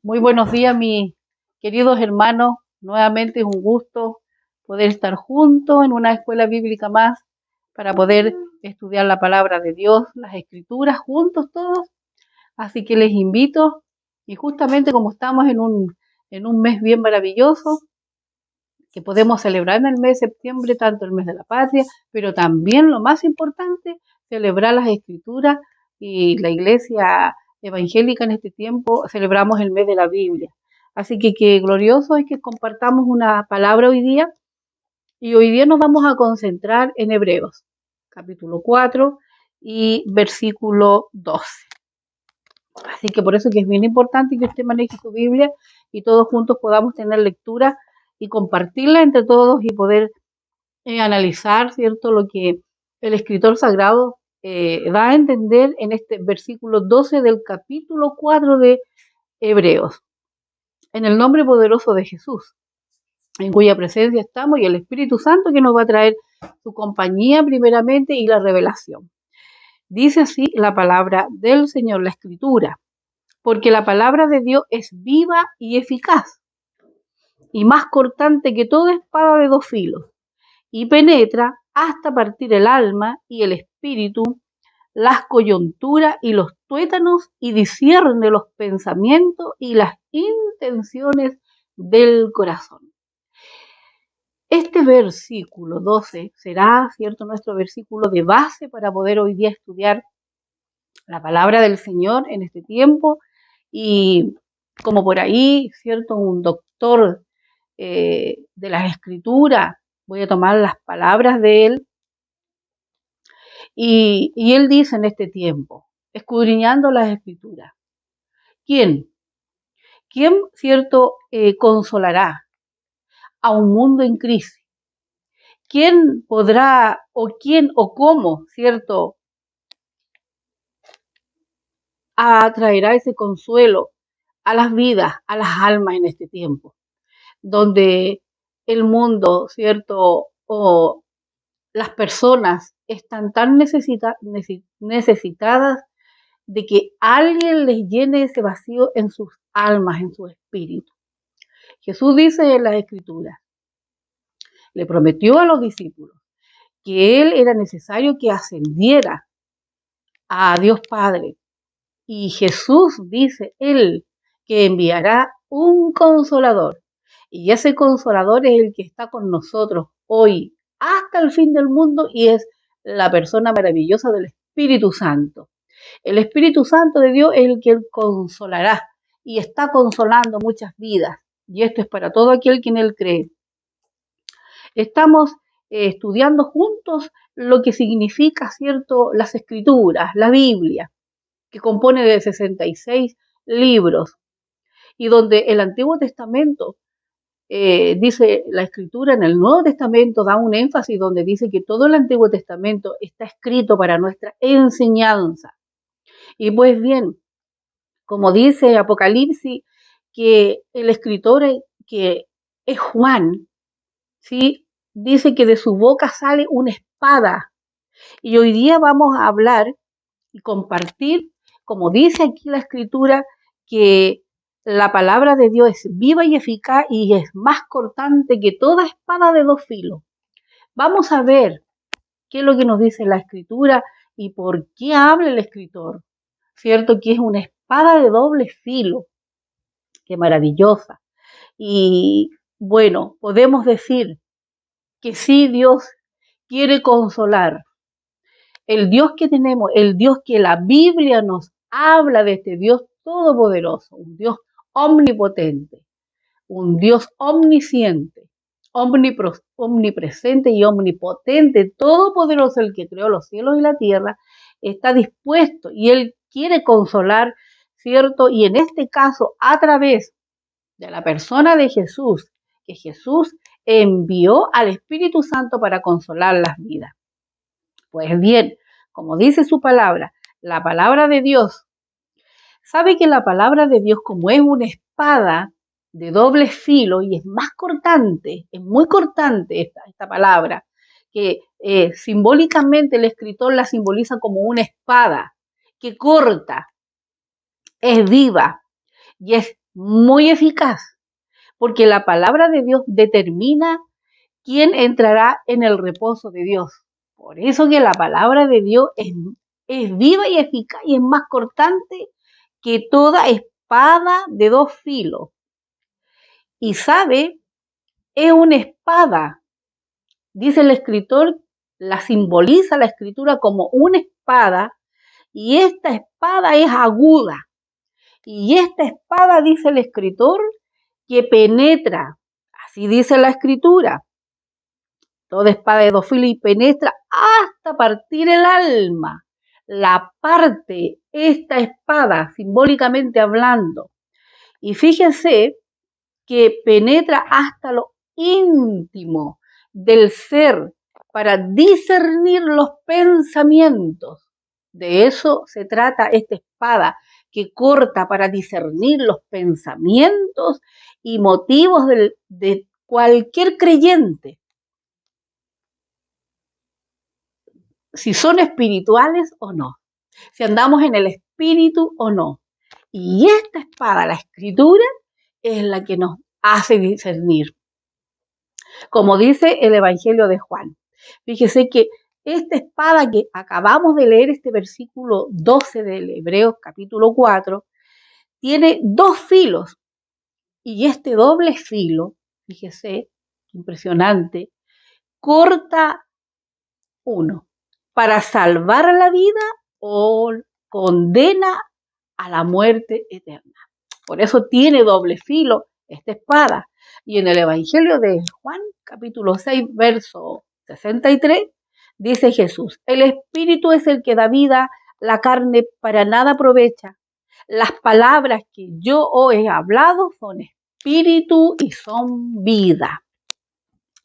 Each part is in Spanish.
Muy buenos días, mis queridos hermanos. Nuevamente es un gusto poder estar juntos en una escuela bíblica más para poder estudiar la palabra de Dios, las escrituras, juntos todos. Así que les invito, y justamente como estamos en un mes bien maravilloso, que podemos celebrar en el mes de septiembre, tanto el mes de la patria, pero también lo más importante, celebrar las escrituras, y la iglesia evangélica en este tiempo celebramos el mes de la Biblia. Así que qué glorioso es que compartamos una palabra hoy día, y hoy día nos vamos a concentrar en Hebreos, capítulo 4 y versículo 12. Así que por eso que es bien importante que usted maneje su Biblia y todos juntos podamos tener lectura y compartirla entre todos y poder analizar, ¿cierto?, lo que el escritor sagrado da a entender en este versículo 12 del capítulo 4 de Hebreos. En el nombre poderoso de Jesús, en cuya presencia estamos, y el Espíritu Santo que nos va a traer su compañía primeramente y la revelación. Dice así la palabra del Señor, la Escritura: porque la palabra de Dios es viva y eficaz, y más cortante que toda espada de dos filos, y penetra hasta partir el alma y el espíritu, las coyunturas y los tuétanos, y discierne los pensamientos y las intenciones del corazón. Este versículo 12 será, ¿cierto?, nuestro versículo de base para poder hoy día estudiar la palabra del Señor en este tiempo. Y como por ahí, ¿cierto?, un doctor de las escrituras, voy a tomar las palabras de él, y él dice en este tiempo, escudriñando las escrituras: ¿quién, cierto, consolará a un mundo en crisis? ¿Quién podrá, o quién, o cómo, cierto, atraerá ese consuelo a las vidas, a las almas en este tiempo, donde el mundo, cierto, o las personas están tan necesitadas de que alguien les llene ese vacío en sus almas, en su espíritu? Jesús dice en las Escrituras, le prometió a los discípulos que él era necesario que ascendiera a Dios Padre, y Jesús dice él que enviará un consolador, y ese consolador es el que está con nosotros hoy hasta el fin del mundo, y es la persona maravillosa del Espíritu Santo. El Espíritu Santo de Dios es el que consolará y está consolando muchas vidas, y esto es para todo aquel que en él cree. Estamos estudiando juntos lo que significa, ¿cierto?, las escrituras, la Biblia, que compone de 66 libros, y donde el Antiguo Testamento, dice la Escritura, en el Nuevo Testamento da un énfasis donde dice que todo el Antiguo Testamento está escrito para nuestra enseñanza. Y pues bien, como dice Apocalipsis, que el escritor, que es Juan, ¿sí?, dice que de su boca sale una espada. Y hoy día vamos a hablar y compartir, como dice aquí la Escritura, que la palabra de Dios es viva y eficaz y es más cortante que toda espada de dos filos. Vamos a ver qué es lo que nos dice la Escritura y por qué habla el escritor, ¿cierto?, que es una espada de doble filo. Qué maravillosa. Y bueno, podemos decir que sí, Dios quiere consolar. El Dios que tenemos, el Dios que la Biblia nos habla, de este Dios todopoderoso, un Dios omnipotente, un Dios omnisciente, omnipresente y omnipotente, todopoderoso, el que creó los cielos y la tierra, está dispuesto y él quiere consolar, ¿cierto? Y en este caso, a través de la persona de Jesús, que Jesús envió al Espíritu Santo para consolar las vidas. Pues bien, como dice su palabra, la palabra de Dios, sabe que la palabra de Dios, como es una espada de doble filo y es más cortante, es muy cortante esta palabra, que simbólicamente el escritor la simboliza como una espada que corta, es viva y es muy eficaz, porque la palabra de Dios determina quién entrará en el reposo de Dios. Por eso que la palabra de Dios es viva y eficaz y es más cortante que toda espada de dos filos. Y sabe, es una espada. Dice el escritor, la simboliza la escritura como una espada, y esta espada es aguda. Y esta espada, dice el escritor, que penetra, así dice la escritura, toda espada de dos filos y penetra hasta partir el alma. La parte esta espada, simbólicamente hablando. Y fíjense que penetra hasta lo íntimo del ser para discernir los pensamientos. De eso se trata esta espada, que corta para discernir los pensamientos y motivos de cualquier creyente, si son espirituales o no, si andamos en el espíritu o no. Y esta espada, la escritura, es la que nos hace discernir. Como dice el Evangelio de Juan. Fíjese que esta espada que acabamos de leer, este versículo 12 del Hebreos capítulo 4, tiene dos filos. Y este doble filo, fíjese, impresionante, corta uno para salvar la vida o condena a la muerte eterna. Por eso tiene doble filo esta espada. Y en el Evangelio de Juan, capítulo 6, verso 63, dice Jesús: el espíritu es el que da vida, la carne para nada aprovecha. Las palabras que yo os he hablado son espíritu y son vida.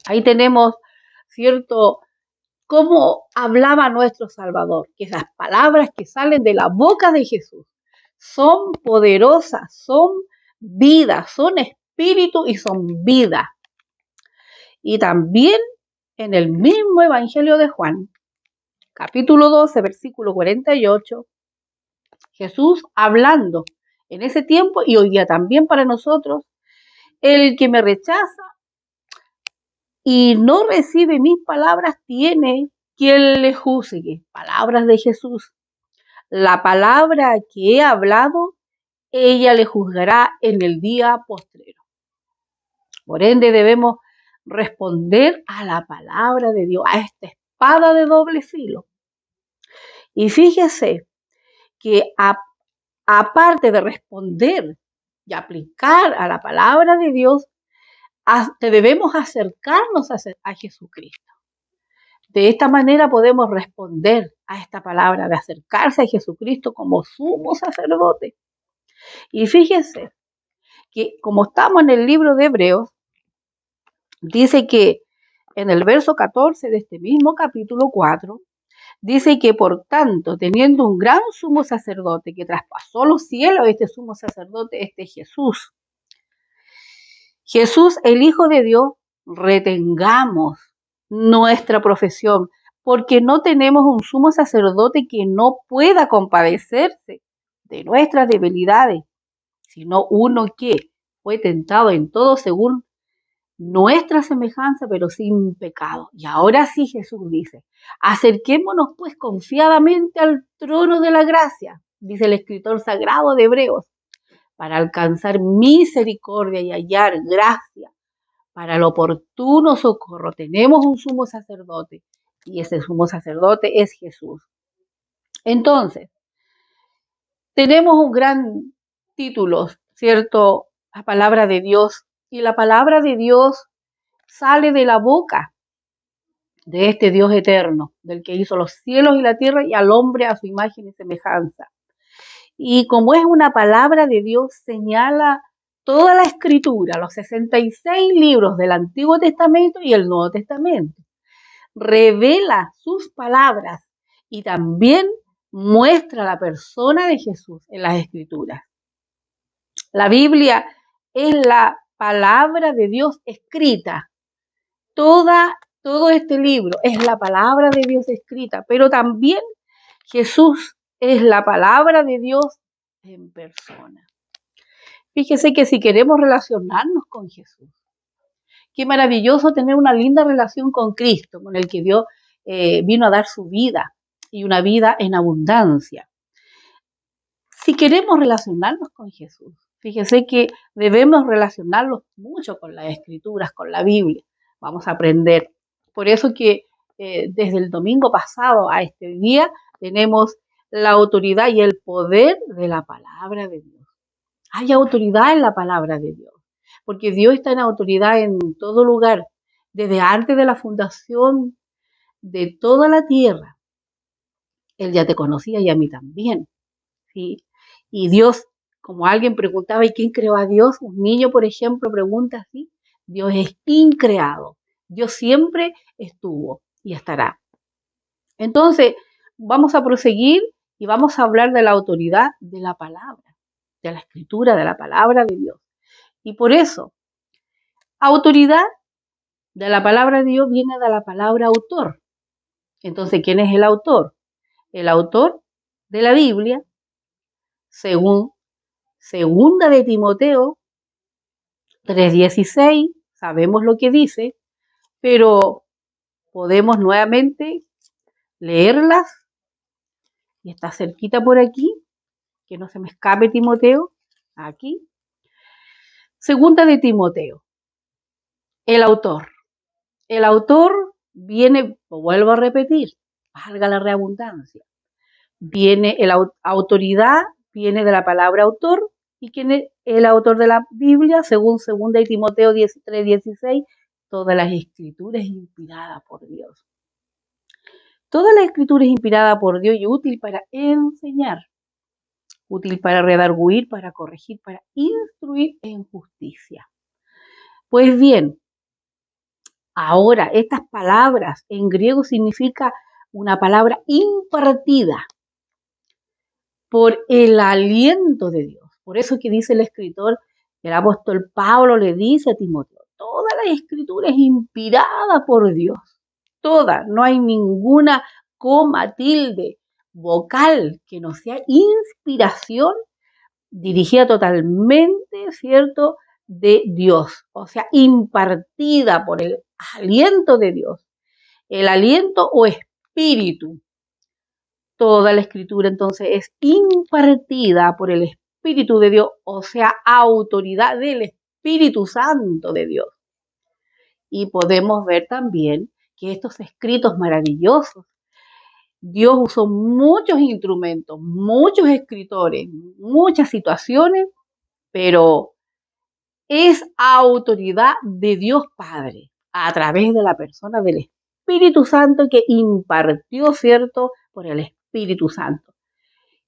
Ahí tenemos, ¿cierto?, cómo hablaba nuestro Salvador, que esas palabras que salen de la boca de Jesús son poderosas, son vida, son espíritu y son vida. Y también en el mismo Evangelio de Juan, capítulo 12, versículo 48, Jesús hablando en ese tiempo y hoy día también para nosotros: el que me rechaza y no recibe mis palabras tiene quien le juzgue. Palabras de Jesús. La palabra que he hablado, ella le juzgará en el día postrero. Por ende, debemos responder a la palabra de Dios, a esta espada de doble filo. Y fíjese que aparte de responder y aplicar a la palabra de Dios, debemos acercarnos a Jesucristo. De esta manera podemos responder a esta palabra de acercarse a Jesucristo como sumo sacerdote. Y fíjense que como estamos en el libro de Hebreos, dice que en el verso 14 de este mismo capítulo 4, dice que por tanto, teniendo un gran sumo sacerdote que traspasó los cielos, este sumo sacerdote, este Jesús, el Hijo de Dios, retengamos nuestra profesión, porque no tenemos un sumo sacerdote que no pueda compadecerse de nuestras debilidades, sino uno que fue tentado en todo según nuestra semejanza, pero sin pecado. Y ahora sí Jesús dice: acerquémonos pues confiadamente al trono de la gracia, dice el escritor sagrado de Hebreos, para alcanzar misericordia y hallar gracia para el oportuno socorro. Tenemos un sumo sacerdote y ese sumo sacerdote es Jesús. Entonces, tenemos un gran título, ¿cierto? La palabra de Dios. Y la palabra de Dios sale de la boca de este Dios eterno, del que hizo los cielos y la tierra y al hombre a su imagen y semejanza. Y como es una palabra de Dios, señala toda la escritura, los 66 libros del Antiguo Testamento y el Nuevo Testamento. Revela sus palabras y también muestra la persona de Jesús en las escrituras. La Biblia es la palabra de Dios escrita. Todo este libro es la palabra de Dios escrita, pero también Jesús es la palabra de Dios en persona. Fíjese que si queremos relacionarnos con Jesús, qué maravilloso tener una linda relación con Cristo, con el que Dios vino a dar su vida y una vida en abundancia. Si queremos relacionarnos con Jesús, fíjese que debemos relacionarnos mucho con las Escrituras, con la Biblia. Vamos a aprender. Por eso que desde el domingo pasado a este día tenemos la autoridad y el poder de la palabra de Dios. Hay autoridad en la palabra de Dios, porque Dios está en autoridad en todo lugar, desde antes de la fundación de toda la tierra. Él ya te conocía y a mí también, ¿sí? Y Dios, como alguien preguntaba, ¿y quién creó a Dios? Un niño, por ejemplo, pregunta así. Dios es increado. Dios siempre estuvo y estará. Entonces, vamos a proseguir y vamos a hablar de la autoridad de la palabra, de la escritura, de la palabra de Dios. Y por eso, autoridad de la palabra de Dios viene de la palabra autor. Entonces, ¿quién es el autor? El autor de la Biblia, según Segunda de Timoteo 3:16, sabemos lo que dice, pero podemos nuevamente leerlas y está cerquita por aquí, que no se me escape Timoteo, aquí. Segunda de Timoteo, el autor. El autor viene, lo vuelvo a repetir, valga la redundancia, viene la autoridad, viene de la palabra autor, y quién es el autor de la Biblia, según Segunda de Timoteo 3:16, todas las escrituras inspiradas por Dios. Toda la escritura es inspirada por Dios y útil para enseñar, útil para redarguir, para corregir, para instruir en justicia. Pues bien, ahora estas palabras en griego significa una palabra impartida por el aliento de Dios. Por eso que dice el escritor, el apóstol Pablo le dice a Timoteo, toda la escritura es inspirada por Dios. Toda, no hay ninguna coma, tilde, vocal que no sea inspiración dirigida totalmente, ¿cierto?, de Dios, o sea, impartida por el aliento de Dios, el aliento o espíritu. Toda la escritura entonces es impartida por el Espíritu de Dios, o sea, autoridad del Espíritu Santo de Dios. Y podemos ver también que estos escritos maravillosos, Dios usó muchos instrumentos, muchos escritores, muchas situaciones, pero es autoridad de Dios Padre a través de la persona del Espíritu Santo que impartió, ¿cierto?, por el Espíritu Santo.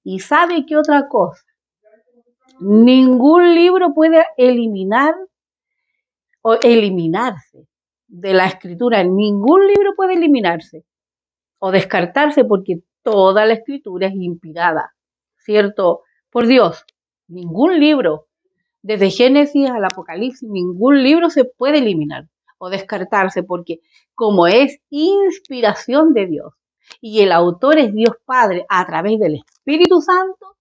¿Y sabe qué otra cosa? Ningún libro puede eliminar o eliminarse de la escritura. Ningún libro puede eliminarse o descartarse porque toda la escritura es inspirada, ¿cierto?, por Dios. Ningún libro, desde Génesis al Apocalipsis, ningún libro se puede eliminar o descartarse porque como es inspiración de Dios y el autor es Dios Padre a través del Espíritu Santo,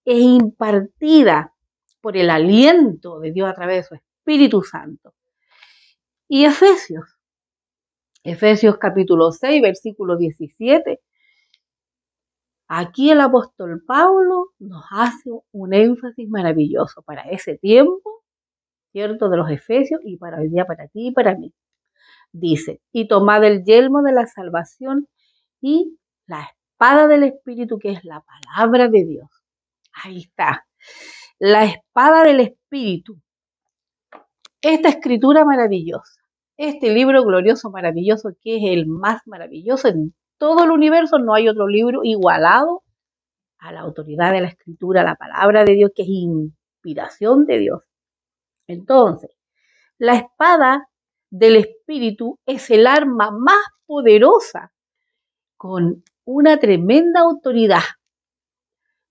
es impartida por el aliento de Dios a través de su Espíritu Santo. Y Efesios capítulo 6, versículo 17, aquí el apóstol Pablo nos hace un énfasis maravilloso para ese tiempo, ¿cierto?, de los Efesios y para hoy día, para ti y para mí. Dice, y tomad el yelmo de la salvación y la espada del Espíritu, que es la palabra de Dios. Ahí está, la espada del Espíritu. Esta escritura maravillosa, este libro glorioso, maravilloso, que es el más maravilloso en todo el universo, no hay otro libro igualado a la autoridad de la escritura, la palabra de Dios, que es inspiración de Dios. Entonces, la espada del Espíritu es el arma más poderosa, con una tremenda autoridad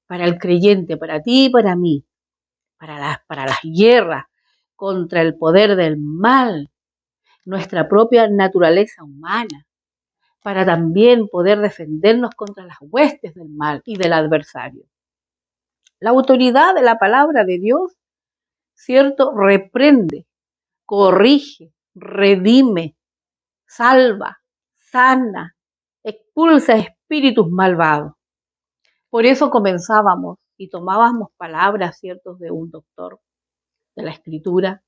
para el creyente, para ti y para mí, para las guerras contra el poder del mal, nuestra propia naturaleza humana, para también poder defendernos contra las huestes del mal y del adversario. La autoridad de la palabra de Dios ¿cierto? Reprende, corrige, redime, salva, sana, expulsa espíritus malvados. Por eso comenzábamos y tomábamos palabras, ¿ciertos?, de un doctor de la Escritura.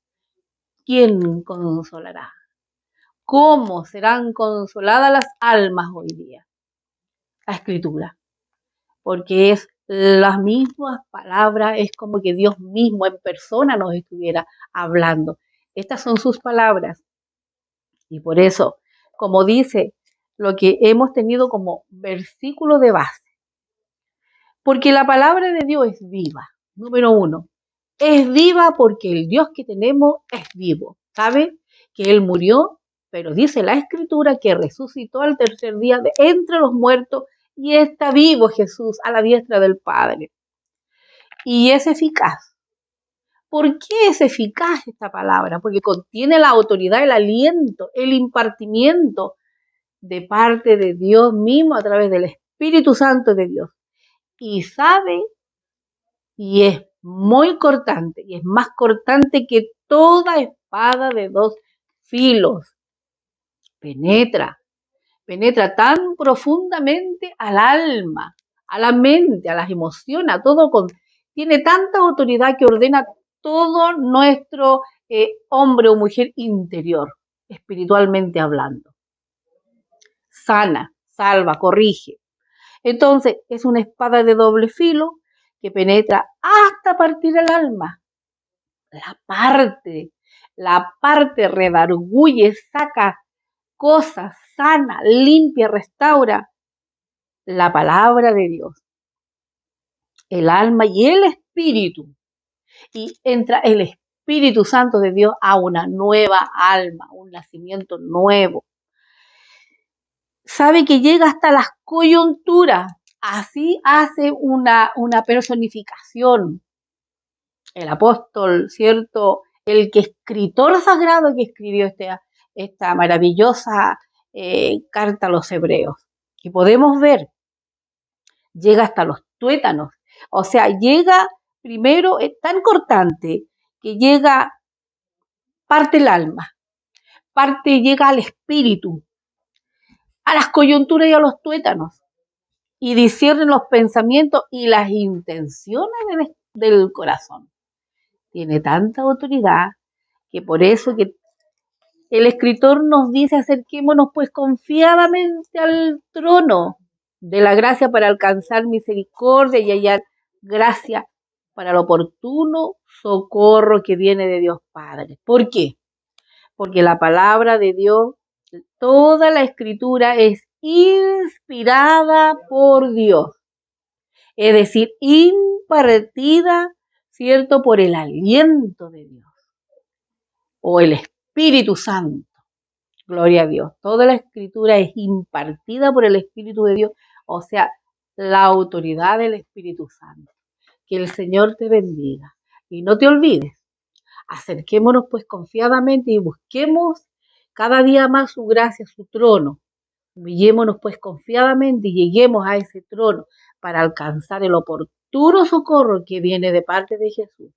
¿Quién consolará? ¿Cómo serán consoladas las almas hoy día? La Escritura, porque es las mismas palabras, es como que Dios mismo en persona nos estuviera hablando. Estas son sus palabras y por eso, como dice, lo que hemos tenido como versículo de base, porque la palabra de Dios es viva, número uno. Es viva porque el Dios que tenemos es vivo. ¿Sabe? Que Él murió, pero dice la Escritura que resucitó al tercer día de entre los muertos y está vivo Jesús a la diestra del Padre. Y es eficaz. ¿Por qué es eficaz esta palabra? Porque contiene la autoridad, el aliento, el impartimiento de parte de Dios mismo a través del Espíritu Santo de Dios. Y sabe, y es muy cortante, y es más cortante que toda espada de dos filos. Penetra tan profundamente al alma, a la mente, a las emociones, a todo, tiene tanta autoridad que ordena todo nuestro hombre o mujer interior, espiritualmente hablando. Sana, salva, corrige. Entonces, es una espada de doble filo que penetra hasta partir el alma. La parte redarguye, saca cosas, sana, limpia, restaura la palabra de Dios, el alma y el espíritu. Y entra el Espíritu Santo de Dios a una nueva alma, un nacimiento nuevo. Sabe que llega hasta las coyunturas. Así hace una personificación. El apóstol, ¿cierto? El que escritor sagrado que escribió esta maravillosa carta a los hebreos. Y podemos ver, llega hasta los tuétanos. O sea, llega primero, es tan cortante que llega, parte el alma, llega al espíritu, a las coyunturas y a los tuétanos. Y discierne los pensamientos y las intenciones del corazón. Tiene tanta autoridad que por eso que el escritor nos dice: acerquémonos pues confiadamente al trono de la gracia para alcanzar misericordia y hallar gracia para el oportuno socorro que viene de Dios Padre. ¿Por qué? Porque la palabra de Dios, toda la escritura es inspirada por Dios, es decir, impartida, ¿cierto?, por el aliento de Dios o el Espíritu Santo. Gloria a Dios. Toda la escritura es impartida por el Espíritu de Dios, o sea, la autoridad del Espíritu Santo. Que el Señor te bendiga. Y no te olvides, acerquémonos pues confiadamente y busquemos cada día más su gracia, su trono. Humillémonos pues confiadamente y lleguemos a ese trono para alcanzar el oportuno socorro que viene de parte de Jesús.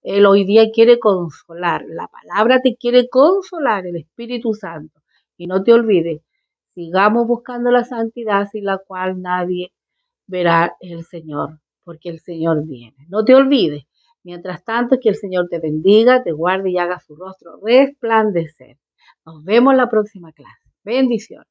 Él hoy día quiere consolar, la palabra te quiere consolar, el Espíritu Santo. Y no te olvides, sigamos buscando la santidad sin la cual nadie verá el Señor, porque el Señor viene. No te olvides. Mientras tanto, que el Señor te bendiga, te guarde y haga su rostro resplandecer. Nos vemos en la próxima clase. Bendiciones.